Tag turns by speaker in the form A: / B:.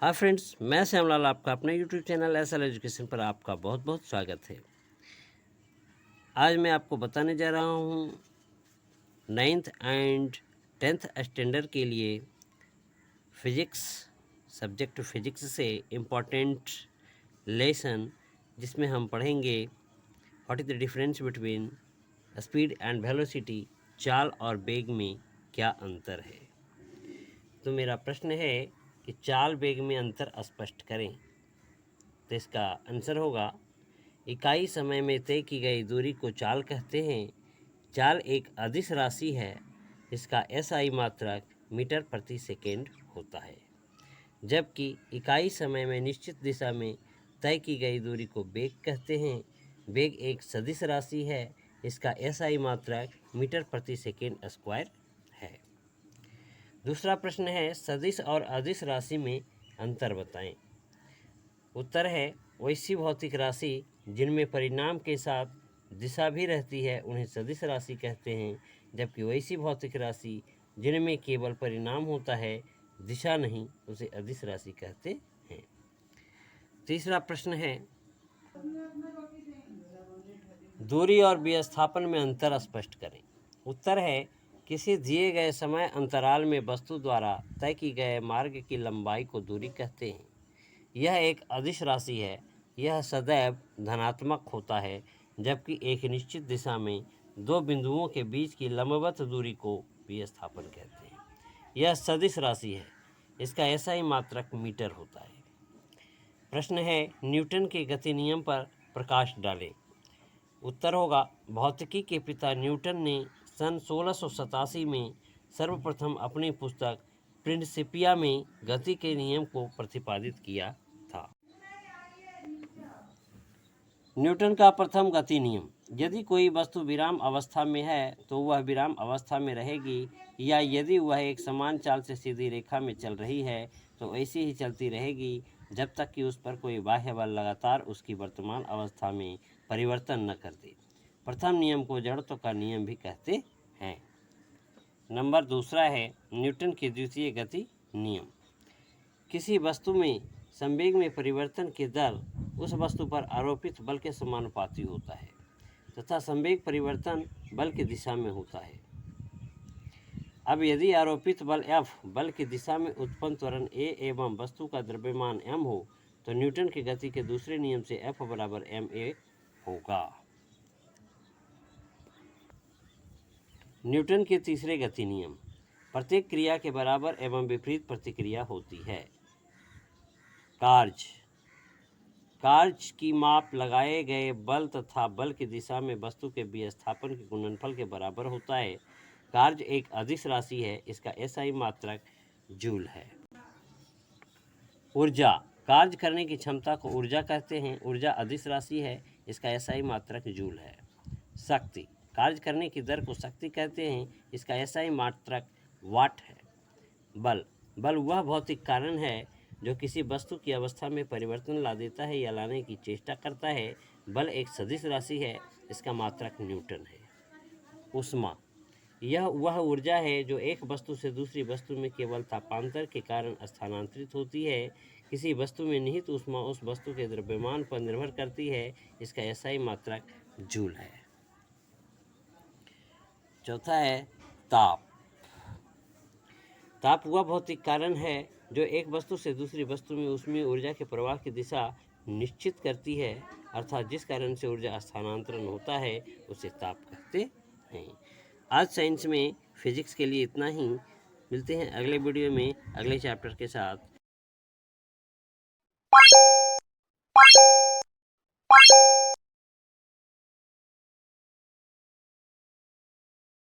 A: Hi friends, मैं श्यामलाल आपका अपने यूट्यूब चैनल एसएल एजुकेशन पर आपका बहुत बहुत स्वागत है। आज मैं आपको बताने जा रहा हूँ 9th एंड 10th स्टैंडर्ड के लिए फिजिक्स सब्जेक्ट फिजिक्स से इम्पॉर्टेंट लेसन, जिसमें हम पढ़ेंगे what is the difference between speed and velocity. चाल और वेग में क्या अंतर है। तो मेरा प्रश्न है कि चाल वेग में अंतर स्पष्ट करें। तो इसका आंसर होगा, इकाई समय में तय की गई दूरी को चाल कहते हैं। चाल एक अदिश राशि है, इसका एसआई मात्रक मीटर प्रति सेकेंड होता है, जबकि इकाई समय में निश्चित दिशा में तय की गई दूरी को वेग कहते हैं। वेग एक सदिश राशि है, इसका एसआई मात्रक मीटर प्रति सेकेंड स्क्वायर है। दूसरा प्रश्न है, सदिश और अदिश राशि में अंतर बताएं। उत्तर है, वैसी भौतिक राशि जिनमें परिणाम के साथ दिशा भी रहती है उन्हें सदिश राशि कहते हैं, जबकि वैसी भौतिक राशि जिनमें केवल परिणाम होता है, दिशा नहीं, उसे अदिश राशि कहते हैं। तीसरा प्रश्न है, दूरी और विस्थापन में अंतर स्पष्ट करें। उत्तर है, किसी दिए गए समय अंतराल में वस्तु द्वारा तय की गए मार्ग की लंबाई को दूरी कहते हैं। यह एक अदिश राशि है, यह सदैव धनात्मक होता है, जबकि एक निश्चित दिशा में दो बिंदुओं के बीच की लंबवत दूरी को विस्थापन कहते हैं। यह सदिश राशि है, इसका एसआई मात्रक मीटर होता है। प्रश्न है, न्यूटन के गति नियम पर प्रकाश डालें। उत्तर होगा, भौतिकी के पिता न्यूटन ने सन 1687 में सर्वप्रथम अपनी पुस्तक प्रिंसिपिया में गति के नियम को प्रतिपादित किया था। न्यूटन का प्रथम गति नियम, यदि कोई वस्तु विराम अवस्था में है तो वह विराम अवस्था में रहेगी, या यदि वह एक समान चाल से सीधी रेखा में चल रही है तो ऐसी ही चलती रहेगी जब तक कि उस पर कोई बाह्य बल लगातार उसकी वर्तमान अवस्था में परिवर्तन न कर दे। प्रथम नियम को जड़त्व का नियम भी कहते हैं। नंबर दूसरा है, न्यूटन की द्वितीय गति नियम। किसी वस्तु में संवेग में परिवर्तन की दर उस वस्तु पर आरोपित बल के समानुपाती होता है तथा संवेग परिवर्तन बल की दिशा में होता है। अब यदि आरोपित बल F बल की दिशा में उत्पन्न त्वरण A एवं वस्तु का द्रव्यमान m हो तो न्यूटन की गति के दूसरे नियम से F बराबर ma होगा। न्यूटन के तीसरे गति नियम, प्रत्येक क्रिया के बराबर एवं विपरीत प्रतिक्रिया होती है। कार्य की माप लगाए गए बल तथा बल की दिशा में वस्तु के विस्थापन के गुणनफल के बराबर होता है। कार्य एक अदिश राशि है, इसका एसआई मात्रक जूल है। ऊर्जा, कार्य करने की क्षमता को ऊर्जा कहते हैं। ऊर्जा अदिश राशि है, इसका एसआई मात्रक जूल है। शक्ति, कार्य करने की दर को शक्ति कहते हैं, इसका एसआई मात्रक वाट है। बल वह भौतिक कारण है जो किसी वस्तु की अवस्था में परिवर्तन ला देता है या लाने की चेष्टा करता है। बल एक सदिश राशि है, इसका मात्रक न्यूटन है। ऊष्मा, यह वह ऊर्जा है जो एक वस्तु से दूसरी वस्तु में केवल तापांतर के कारण स्थानांतरित होती है। किसी वस्तु में निहित ऊष्मा उस वस्तु के द्रव्यमान पर निर्भर करती है, इसका एसआई मात्रक जूल है। चौथा है ताप वह भौतिक कारण है जो एक वस्तु से दूसरी वस्तु में ऊष्मीय ऊर्जा के प्रवाह की दिशा निश्चित करती है, अर्थात जिस कारण से ऊर्जा स्थानांतरण होता है उसे ताप कहते हैं। आज साइंस में फिजिक्स के लिए इतना ही। मिलते हैं अगले वीडियो में अगले चैप्टर के साथ।